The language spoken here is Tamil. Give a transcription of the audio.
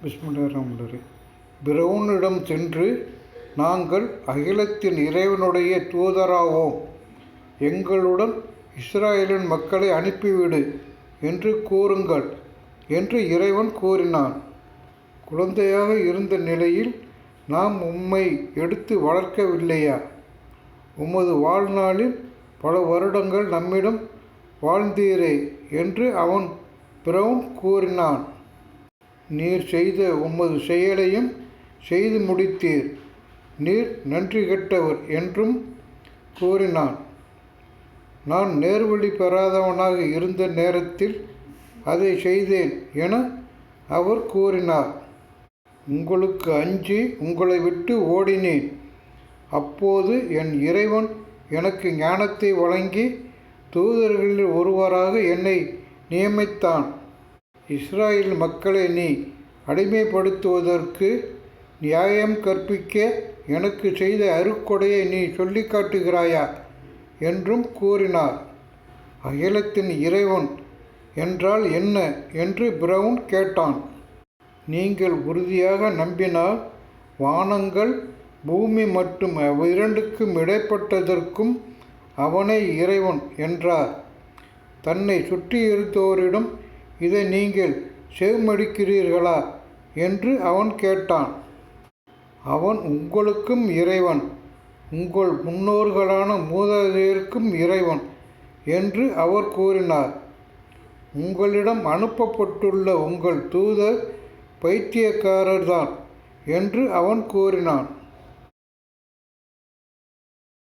பிஸ்மில்லாஹிர்ரஹ்மானிர்ரஹீம். பிரவுனிடம் சென்று, நாங்கள் அகிலத்தின் இறைவனுடைய தூதராவோம், எங்களுடன் இஸ்ரவேலின் மக்களை அனுப்பிவிடு என்று கூறுங்கள் என்று இறைவன் கூறினான். குழந்தையாக இருந்த நிலையில் நாம் உம்மை எடுத்து வளர்க்கவில்லையா? உமது வாழ்நாளில் பல வருடங்கள் நம்மிடம் வாழ்ந்தீரே என்று அவன் பிரவுன் கூறினான். நீர் செய்த உமது செயலையும் செய்து முடித்தீர், நீர் நன்றி கெட்டவர் என்றும் கூறினான். நான் நேர்வழி பெறாதவனாக இருந்த நேரத்தில் அதை செய்தேன் என அவர் கூறினார். உங்களுக்கு அஞ்சி உங்களை விட்டு ஓடினேன். அப்போது என் இறைவன் எனக்கு ஞானத்தை வழங்கி தூதர்களில் ஒருவராக என்னை நியமித்தான். இஸ்ரவேல் மக்களை நீ அடிமைப்படுத்துவதற்கு நியாயம் கற்பிக்க எனக்கு செய்த அருட்கொடையை நீ சொல்லி காட்டுகிறாயா என்றும் கூறினார். அகிலத்தின் இறைவன் என்றால் என்ன என்று பிரவுன் கேட்டான். நீங்கள் உறுதியாக நம்பினால் வானங்கள் பூமி மற்றும் அவ்விரண்டுக்கும் இடைப்பட்டதற்கும் அவனே இறைவன் என்றார். தன்னை சுற்றியிருந்தோரிடம் இதை நீங்கள் செவிமடுக்கிறீர்களா என்று அவன் கேட்டான். அவன் உங்களுக்கும் இறைவன், உங்கள் முன்னோர்களான மூதாதையருக்கும் இறைவன் என்று அவர் கூறினார். உங்களிடம் அனுப்பப்பட்டுள்ள உங்கள் தூதர் பைத்தியக்காரர்தான் என்று அவன் கூறினான்.